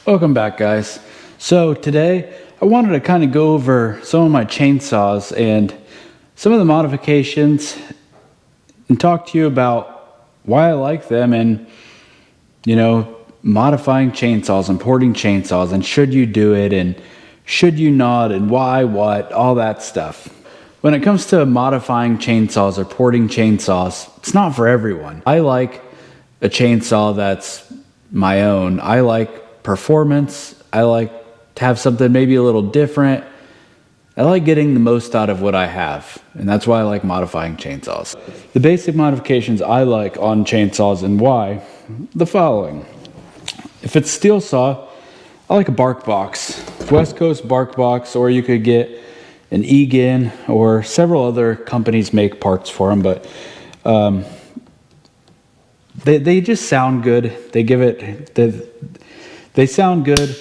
Welcome back, guys. So today I wanted to kind of go over some of my chainsaws and some of the modifications and talk to you about why I like them and, modifying chainsaws, importing chainsaws, and should you do it and should you not and why, what, all that stuff. When it comes to modifying chainsaws or porting chainsaws, it's not for everyone. I like a chainsaw that's my own. I like performance. I like to have something maybe a little different. I like getting the most out of what I have, and that's why I like modifying chainsaws. The basic modifications I like on chainsaws and why, the following. If it's steel saw, I like a bark box, West Coast bark box, or you could get an Egan, or several other companies make parts for them, but they just sound good. They sound good.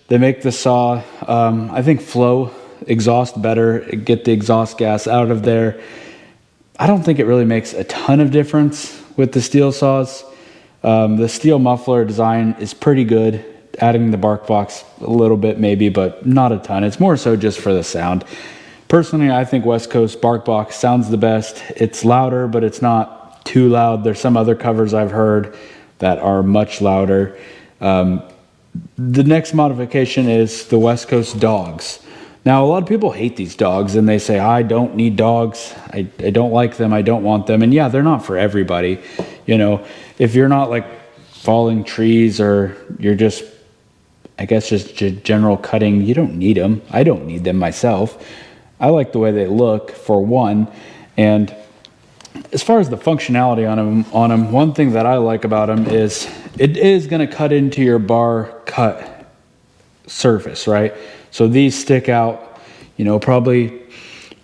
They make the saw, I think, flow exhaust better, get the exhaust gas out of there. I don't think it really makes a ton of difference with the steel saws. The steel muffler design is pretty good, adding the bark box a little bit maybe, but not a ton. It's more so just for the sound. Personally, I think West Coast bark box sounds the best. It's louder, but it's not too loud. There's some other covers I've heard that are much louder. The next modification is the West Coast dogs. Now, a lot of people hate these dogs and they say, I don't need dogs. I don't like them. I don't want them. And yeah, they're not for everybody. If you're not like falling trees or you're just, I guess, just general cutting, you don't need them. I don't need them myself. I like the way they look, for one. And as far as the functionality on them, one thing that I like about them is it is going to cut into your bar cut surface, right? So these stick out, probably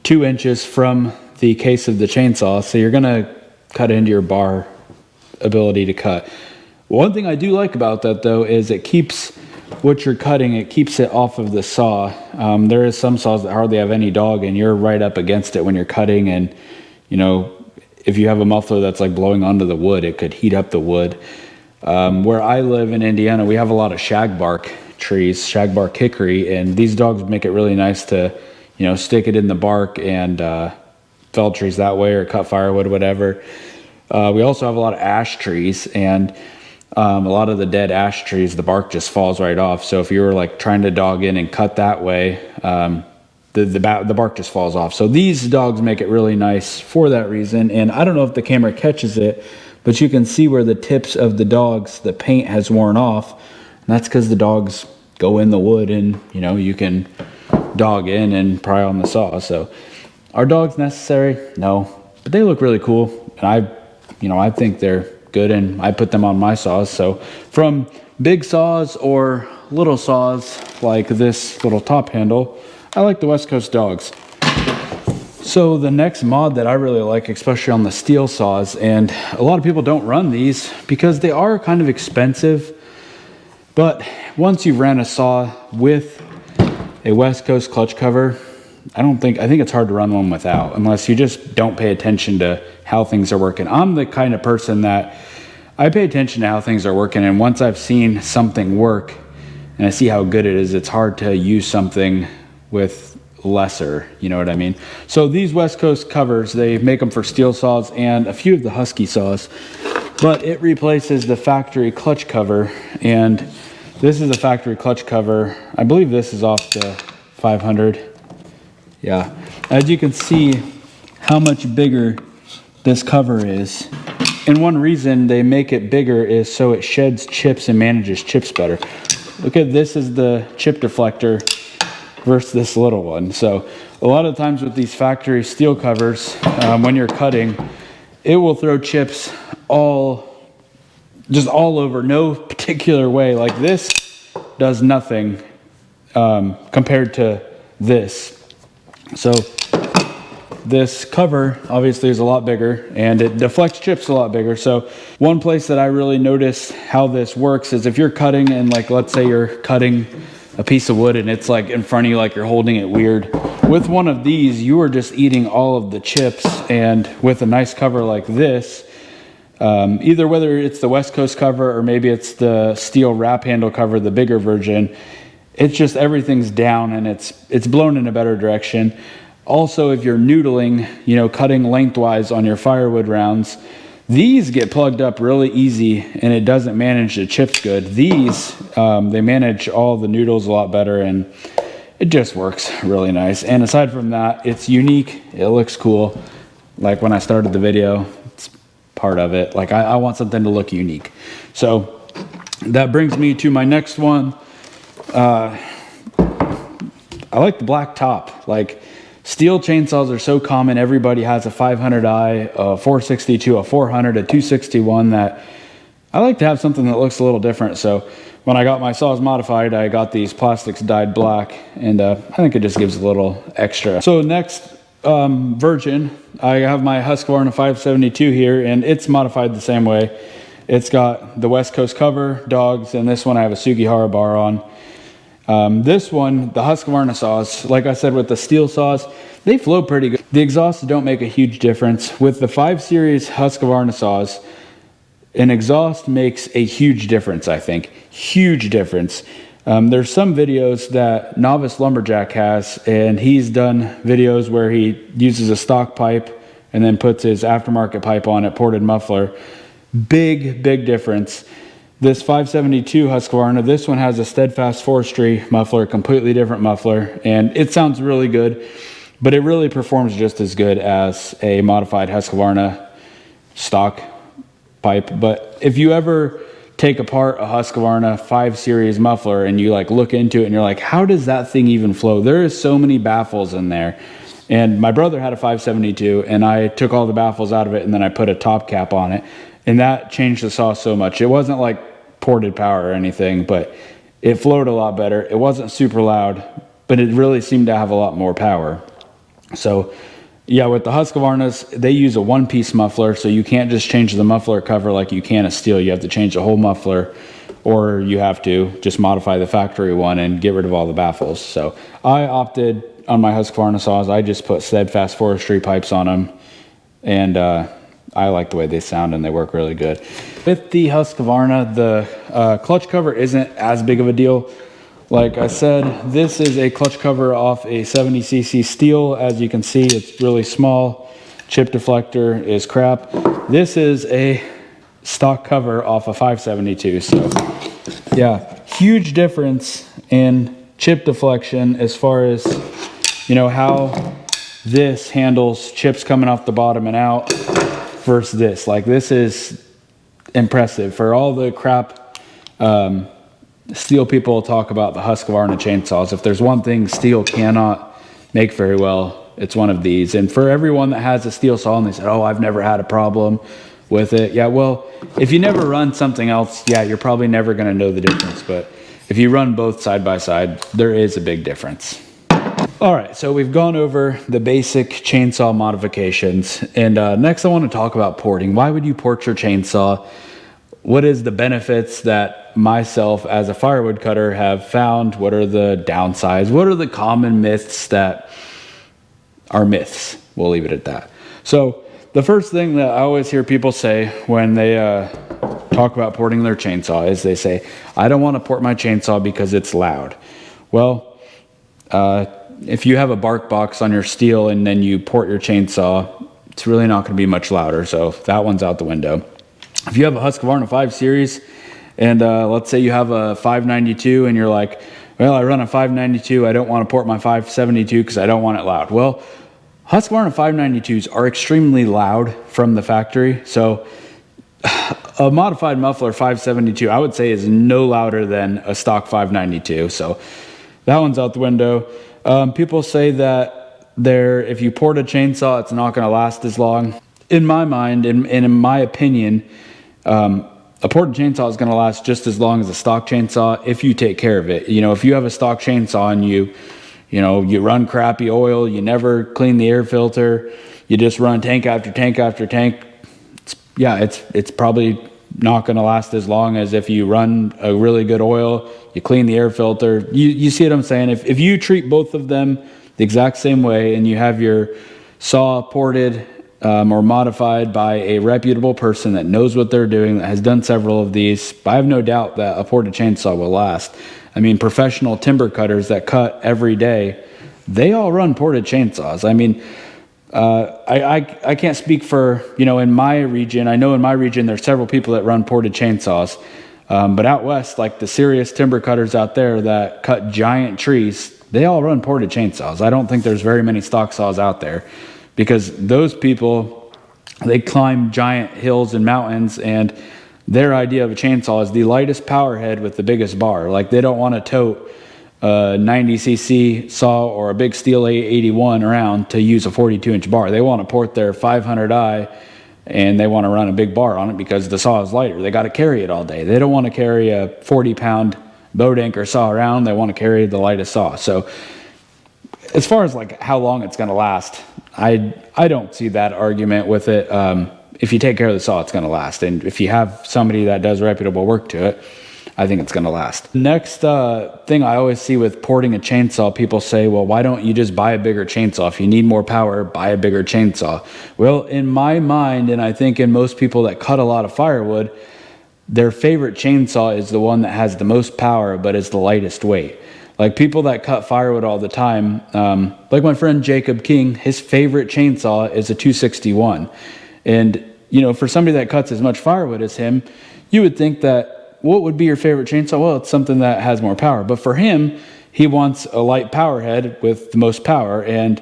2 inches from the case of the chainsaw. So you're going to cut into your bar ability to cut. One thing I do like about that, though, is it keeps what you're cutting, it keeps it off of the saw. There is some saws that hardly have any dog and you're right up against it when you're cutting, and if you have a muffler that's like blowing onto the wood, it could heat up the wood. Where I live in Indiana, we have a lot of shagbark trees, shagbark hickory, and these dogs make it really nice to stick it in the bark and fell trees that way, or cut firewood, whatever. We also have a lot of ash trees, and a lot of the dead ash trees, the bark just falls right off. So if you were like trying to dog in and cut that way, the bark just falls off. So these dogs make it really nice for that reason. And I don't know if the camera catches it, but you can see where the tips of the dogs, the paint has worn off. And that's because the dogs go in the wood and, you can dog in and pry on the saw. So are dogs necessary? No, but they look really cool. And I think they're good, and I put them on my saws. So from big saws or little saws like this little top handle, I like the West Coast dogs. So the next mod that I really like, especially on the steel saws, and a lot of people don't run these because they are kind of expensive, but once you ran a saw with a West Coast clutch cover, I think it's hard to run one without, unless you just don't pay attention to how things are working. I'm the kind of person that I pay attention to how things are working, and once I've seen something work and I see how good it is, it's hard to use something with lesser, you know what I mean? So these West Coast covers, they make them for steel saws and a few of the Husky saws, but it replaces the factory clutch cover, and this is a factory clutch cover. I believe this is off the 500. Yeah, as you can see how much bigger this cover is. And one reason they make it bigger is so it sheds chips and manages chips better. Look at this, is the chip deflector versus this little one. So a lot of times with these factory steel covers, when you're cutting, it will throw chips all over, no particular way. Like this does nothing compared to this. So this cover obviously is a lot bigger and it deflects chips a lot bigger. So one place that I really notice how this works is if you're cutting and, like, let's say you're cutting a piece of wood and it's like in front of you, like you're holding it weird. With one of these, you are just eating all of the chips, and with a nice cover like this, Either whether it's the West Coast cover or maybe it's the steel wrap handle cover, the bigger version, it's just everything's down and it's blown in a better direction. Also, if you're noodling, you know, cutting lengthwise on your firewood rounds, these get plugged up really easy and it doesn't manage the chips good. These, they manage all the noodles a lot better and it just works really nice. And aside from that, it's unique. It looks cool. Like when I started the video, it's part of it. Like I want something to look unique. So that brings me to my next one. I like the black top. Like steel chainsaws are so common. Everybody has a 500i, a 462, a 400, a 261. That I like to have something that looks a little different. So when I got my saws modified, I got these plastics dyed black, and I think it just gives a little extra. So next version, I have my Husqvarna 572 here, and it's modified the same way. It's got the West Coast cover, dogs, and this one I have a Sugihara bar on. This one, the Husqvarna saws, like I said with the steel saws, they flow pretty good. The exhausts don't make a huge difference. With the 5 Series Husqvarna saws, an exhaust makes a huge difference, I think. Huge difference. There's some videos that Novice Lumberjack has, and he's done videos where he uses a stock pipe and then puts his aftermarket pipe on it, ported muffler. Big difference. This 572 Husqvarna, this one has a Steadfast Forestry muffler, completely different muffler, and it sounds really good, but it really performs just as good as a modified Husqvarna stock pipe. But if you ever take apart a Husqvarna 5 Series muffler and you like look into it and you're like, how does that thing even flow? There is so many baffles in there. And my brother had a 572 and I took all the baffles out of it and then I put a top cap on it, and that changed the saw so much. It wasn't like ported power or anything, but it flowed a lot better. It wasn't super loud, but it really seemed to have a lot more power. So yeah, with the Husqvarnas, they use a one-piece muffler, so you can't just change the muffler cover like you can a steel. You have to change the whole muffler, or you have to just modify the factory one and get rid of all the baffles. So I opted on my Husqvarna saws, I just put Steadfast Forestry pipes on them, and I like the way they sound and they work really good. With the Husqvarna, the clutch cover isn't as big of a deal. Like I said, this is a clutch cover off a 70cc steel. As you can see, it's really small. Chip deflector is crap. This is a stock cover off a 572. So yeah, huge difference in chip deflection as far as, you know, how this handles chips coming off the bottom and out versus this. Like this is impressive. For all the crap steel people talk about the Husqvarna chainsaws, if there's one thing steel cannot make very well, it's one of these. And for everyone that has a steel saw and they said, oh, I've never had a problem with it. Yeah, well, if you never run something else, yeah, you're probably never going to know the difference. But if you run both side by side, there is a big difference. All right, so we've gone over the basic chainsaw modifications. And next I want to talk about porting. Why would you port your chainsaw? What is the benefits that myself as a firewood cutter have found? What are the downsides? What are the common myths that are myths? We'll leave it at that. So the first thing that I always hear people say when they talk about porting their chainsaw is they say, I don't want to port my chainsaw because it's loud. Well, if you have a bark box on your steel and then you port your chainsaw, it's really not going to be much louder. So that one's out the window. If you have a Husqvarna 5 Series and let's say you have a 592 and you're like, well, I run a 592, I don't want to port my 572 because I don't want it loud. Well, Husqvarna 592s are extremely loud from the factory. So a modified muffler 572, I would say, is no louder than a stock 592. So that one's out the window. People say that if you port a chainsaw, it's not going to last as long. In my mind, and in my opinion, a ported chainsaw is going to last just as long as a stock chainsaw if you take care of it. You know, if you have a stock chainsaw and you run crappy oil, you never clean the air filter, you just run tank after tank after tank, it's probably not going to last as long as if you run a really good oil, you clean the air filter. You see what I'm saying? If you treat both of them the exact same way and you have your saw ported or modified by a reputable person that knows what they're doing, that has done several of these, I have no doubt that a ported chainsaw will last. I mean, professional timber cutters that cut every day, they all run ported chainsaws. I mean, I can't speak for, in my region. I know in my region there's several people that run ported chainsaws. But out west, like the serious timber cutters out there that cut giant trees, they all run ported chainsaws. I don't think there's very many stock saws out there, because those people, they climb giant hills and mountains, and their idea of a chainsaw is the lightest power head with the biggest bar. Like, they don't want to tote a 90cc saw or a big steel A81 around to use a 42-inch bar. They want to port their 500i, and they want to run a big bar on it because the saw is lighter. They got to carry it all day. They don't want to carry a 40-pound boat anchor saw around. They want to carry the lightest saw. So as far as like how long it's going to last, I don't see that argument with it. If you take care of the saw, it's going to last. And if you have somebody that does reputable work to it, I think it's going to last. Next thing I always see with porting a chainsaw, people say, well, why don't you just buy a bigger chainsaw? If you need more power, buy a bigger chainsaw. Well, in my mind, and I think in most people that cut a lot of firewood, their favorite chainsaw is the one that has the most power but is the lightest weight. Like, people that cut firewood all the time, like my friend Jacob King, his favorite chainsaw is a 261. And, for somebody that cuts as much firewood as him, you would think that, what would be your favorite chainsaw? Well, it's something that has more power. But for him, he wants a light power head with the most power. And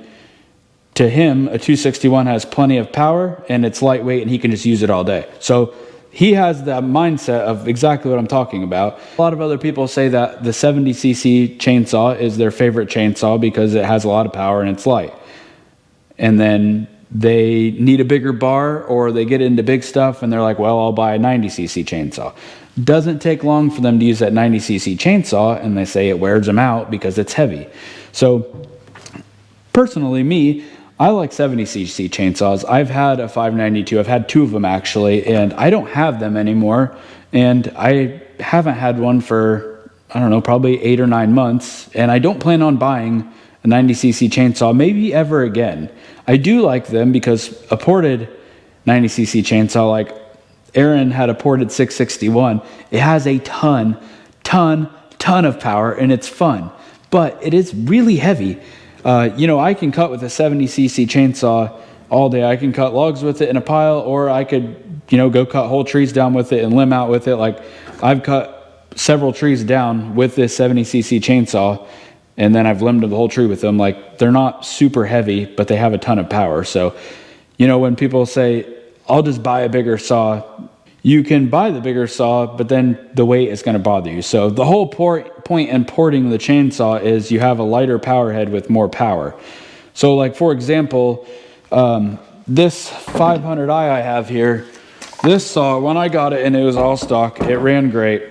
to him, a 261 has plenty of power, and it's lightweight, and he can just use it all day. So he has that mindset of exactly what I'm talking about. A lot of other people say that the 70cc chainsaw is their favorite chainsaw because it has a lot of power and it's light. And then they need a bigger bar, or they get into big stuff and they're like, well, I'll buy a 90cc chainsaw. Doesn't take long for them to use that 90cc chainsaw, and they say it wears them out because it's heavy. So personally, me, I like 70cc chainsaws. I've had a 592. I've had two of them actually, and I don't have them anymore. And I haven't had one for, I don't know, probably 8 or 9 months. And I don't plan on buying a 90cc chainsaw maybe ever again. I do like them because a ported 90cc chainsaw, like Aaron had a ported 661. It has a ton of power, and it's fun, but it is really heavy. I can cut with a 70cc chainsaw all day. I can cut logs with it in a pile, or I could, go cut whole trees down with it and limb out with it. Like, I've cut several trees down with this 70cc chainsaw, and then I've limbed the whole tree with them. Like, they're not super heavy, but they have a ton of power. So, when people say, I'll just buy a bigger saw, you can buy the bigger saw, but then the weight is going to bother you. So the whole point in porting the chainsaw is you have a lighter power head with more power. So, like, for example, this 500i I have here, this saw, when I got it and it was all stock, it ran great.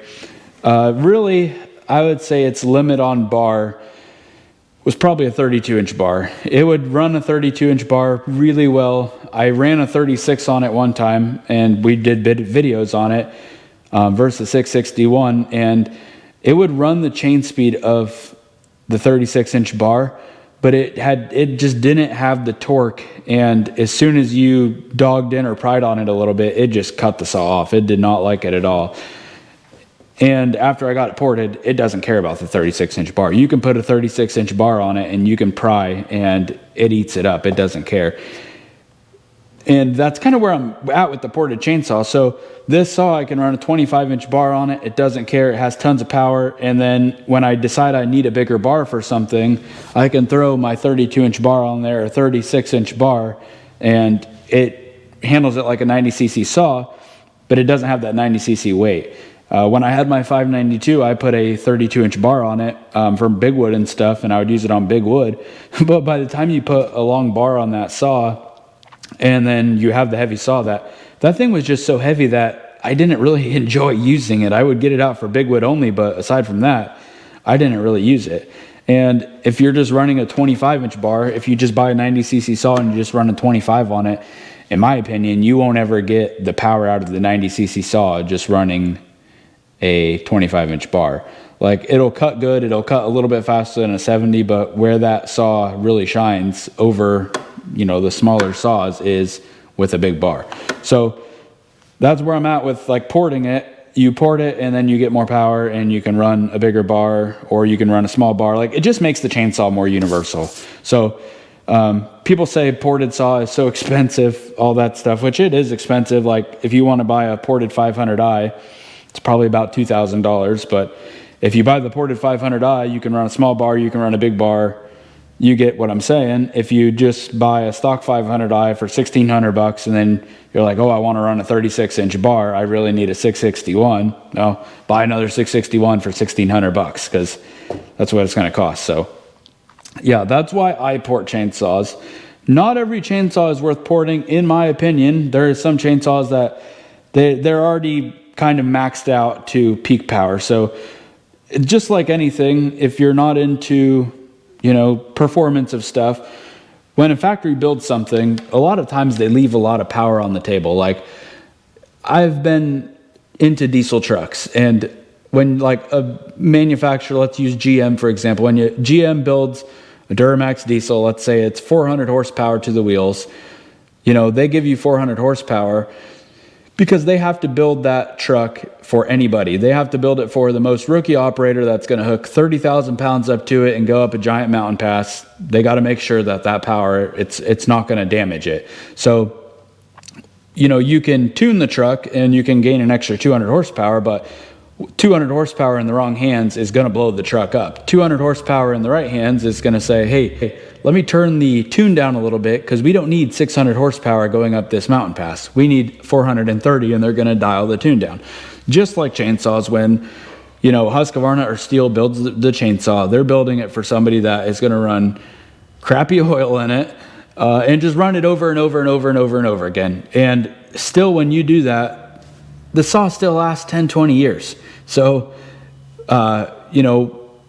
Really, I would say its limit on bar was probably a 32-inch bar. It would run a 32-inch bar really well. I ran a 36 on it one time, and we did videos on it versus 661, and it would run the chain speed of the 36-inch bar, but it just didn't have the torque, and as soon as you dogged in or pried on it a little bit, it just cut the saw off. It did not like it at all. And after I got it ported, it doesn't care about the 36-inch bar. You can put a 36-inch bar on it and you can pry, and it eats it up. It doesn't care. And that's kind of where I'm at with the ported chainsaw. So this saw, I can run a 25-inch bar on it. It doesn't care. It has tons of power. And then when I decide I need a bigger bar for something, I can throw my 32-inch bar on there, or 36-inch bar, and it handles it like a 90cc saw, but it doesn't have that 90cc weight. When I had my 592, I put a 32-inch bar on it from big wood and stuff, and I would use it on big wood. But by the time you put a long bar on that saw, and then you have the heavy saw, that thing was just so heavy that I didn't really enjoy using it. I would get it out for big wood only, but aside from that, I didn't really use it. And if you're just running a 25-inch bar, if you just buy a 90cc saw and you just run a 25 on it, in my opinion, you won't ever get the power out of the 90cc saw just running a 25-inch bar. Like, it'll cut good, it'll cut a little bit faster than a 70, but where that saw really shines over, the smaller saws is with a big bar. So that's where I'm at with like porting it. You port it and then you get more power and you can run a bigger bar, or you can run a small bar. Like, it just makes the chainsaw more universal. So people say ported saw is so expensive, all that stuff, which it is expensive. Like, if you want to buy a ported 500i, it's probably about $2,000. But if you buy the ported 500i, you can run a small bar, you can run a big bar. You get what I'm saying. If you just buy a stock 500i for $1,600 and then you're like, oh, I want to run a 36-inch bar, I really need a 661. No, buy another 661 for $1,600 because that's what it's going to cost. So yeah, that's why I port chainsaws. Not every chainsaw is worth porting, in my opinion. There are some chainsaws that they're already kind of maxed out to peak power. So just like anything, if you're not into, performance of stuff, when a factory builds something, a lot of times they leave a lot of power on the table. Like, I've been into diesel trucks, and when like a manufacturer, let's use GM for example, when GM builds a Duramax diesel, let's say it's 400 horsepower to the wheels, they give you 400 horsepower because they have to build that truck for anybody. They have to build it for the most rookie operator that's going to hook 30,000 pounds up to it and go up a giant mountain pass. They got to make sure that power, it's not going to damage it. So, you can tune the truck and you can gain an extra 200 horsepower, but 200 horsepower in the wrong hands is going to blow the truck up. 200 horsepower in the right hands is going to say, hey, let me turn the tune down a little bit because we don't need 600 horsepower going up this mountain pass. We need 430, and they're going to dial the tune down. Just like chainsaws, when, Husqvarna or Steel builds the chainsaw, they're building it for somebody that is going to run crappy oil in it and just run it over and over and over and over and over again. And still, when you do that, the saw still lasts 10, 20 years. So,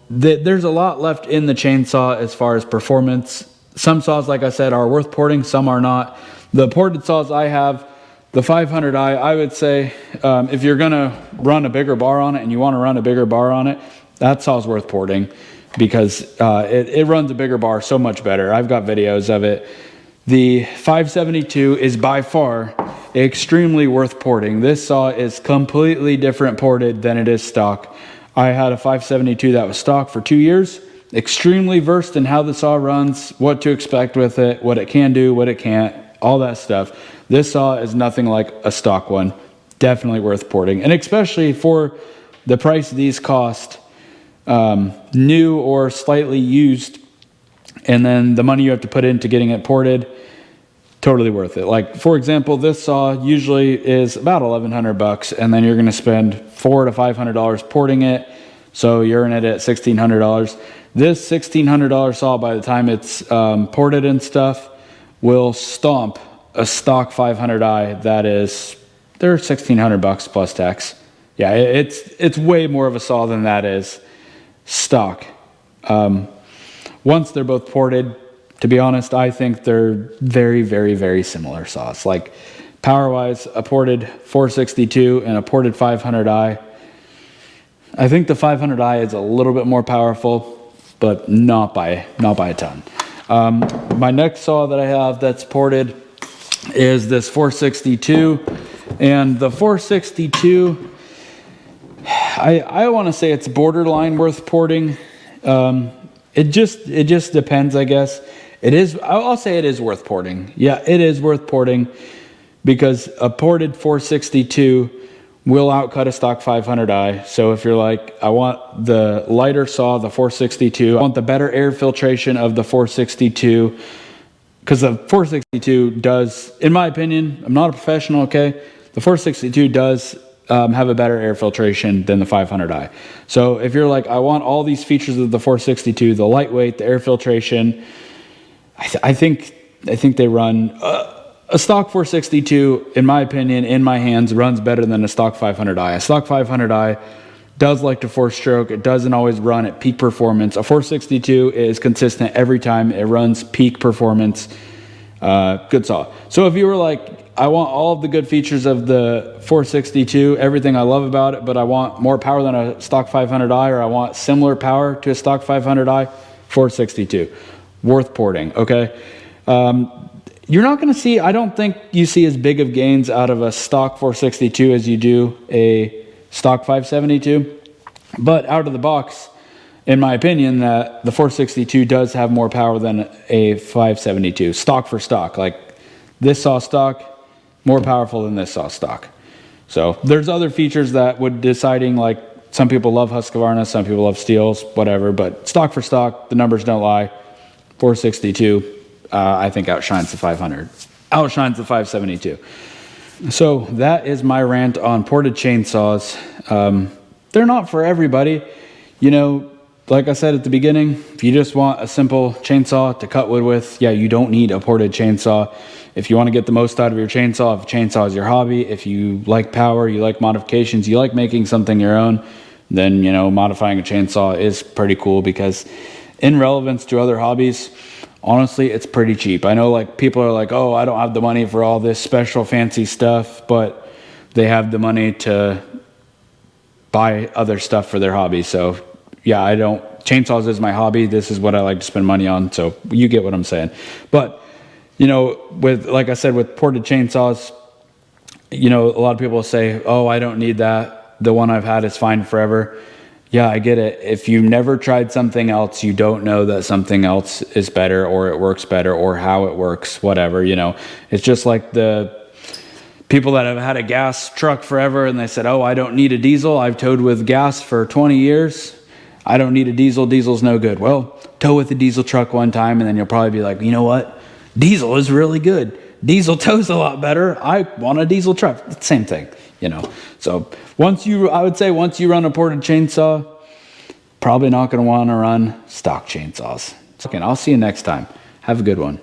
there's a lot left in the chainsaw as far as performance. Some saws, like I said, are worth porting, some are not. The ported saws I have, the 500i, I would say, if you're gonna run a bigger bar on it and you wanna run a bigger bar on it, that saw's worth porting because it runs a bigger bar so much better. I've got videos of it. The 572 is by far extremely worth porting. This saw is completely different ported than it is stock. I had a 572 that was stock for 2 years. Extremely versed in how the saw runs, what to expect with it, what it can do, what it can't, all that stuff. This saw is nothing like a stock one. Definitely worth porting. And especially for the price these cost, new or slightly used, and then the money you have to put into getting it ported, totally worth it. Like, for example, this saw usually is about $1,100, and then you're going to spend $400 to $500 porting it, so you're in it at $1,600. This $1,600 saw, by the time it's ported and stuff, will stomp a stock 500i that is, they're $1,600 plus tax. Yeah, it's way more of a saw than that is stock. Once they're both ported, to be honest, I think they're very, very, very similar saws. Like, power-wise, a ported 462 and a ported 500i. I think the 500i is a little bit more powerful, but not by a ton. My next saw that I have that's ported is this 462, and the 462, I want to say it's borderline worth porting. It just depends, I guess. I'll say it is worth porting. Yeah, it is worth porting because a ported 462 will outcut a stock 500i. So if you're like, I want the lighter saw, the 462, I want the better air filtration of the 462, because the 462 does, in my opinion, I'm not a professional, okay? The 462 does have a better air filtration than the 500i. So if you're like, I want all these features of the 462, the lightweight, the air filtration, I think they run a stock 462, in my opinion, in my hands, runs better than a stock 500i. A stock 500i does like to four stroke. It doesn't always run at peak performance. A 462 is consistent every time. It runs peak performance. Good saw. So if you were like, I want all of the good features of the 462, everything I love about it, but I want more power than a stock 500i, or I want similar power to a stock 500i, 462. Worth porting, okay? You're not going to see, I don't think you see as big of gains out of a stock 462 as you do a stock 572. But out of the box, in my opinion, that the 462 does have more power than a 572, stock for stock. Like this saw stock, more powerful than this saw stock. So there's other features that would deciding, like some people love Husqvarna, some people love Steels, whatever, but stock for stock, the numbers don't lie. 462, I think outshines the 500, outshines the 572. So that is my rant on ported chainsaws. They're not for everybody. You know, like I said at the beginning, if you just want a simple chainsaw to cut wood with, yeah, you don't need a ported chainsaw. If you want to get the most out of your chainsaw, if chainsaw is your hobby, if you like power, you like modifications, you like making something your own, then, you know, modifying a chainsaw is pretty cool, because in relevance to other hobbies, honestly, it's pretty cheap. I know like people are like, oh, I don't have the money for all this special fancy stuff, but they have the money to buy other stuff for their hobby. So yeah, chainsaws is my hobby. This is what I like to spend money on. So you get what I'm saying. But, you know, like I said, with ported chainsaws, you know, a lot of people say, oh, I don't need that. The one I've had is fine forever. Yeah, I get it. If you've never tried something else, you don't know that something else is better, or it works better, or how it works, whatever, you know. It's just like the people that have had a gas truck forever and they said, oh, I don't need a diesel. I've towed with gas for 20 years. I don't need a diesel. Diesel's no good. Well, tow with a diesel truck one time and then you'll probably be like, you know what? Diesel is really good. Diesel tows a lot better. I want a diesel truck. It's the same thing, you know. So I would say once you run a ported chainsaw, probably not going to want to run stock chainsaws. Okay, I'll see you next time. Have a good one.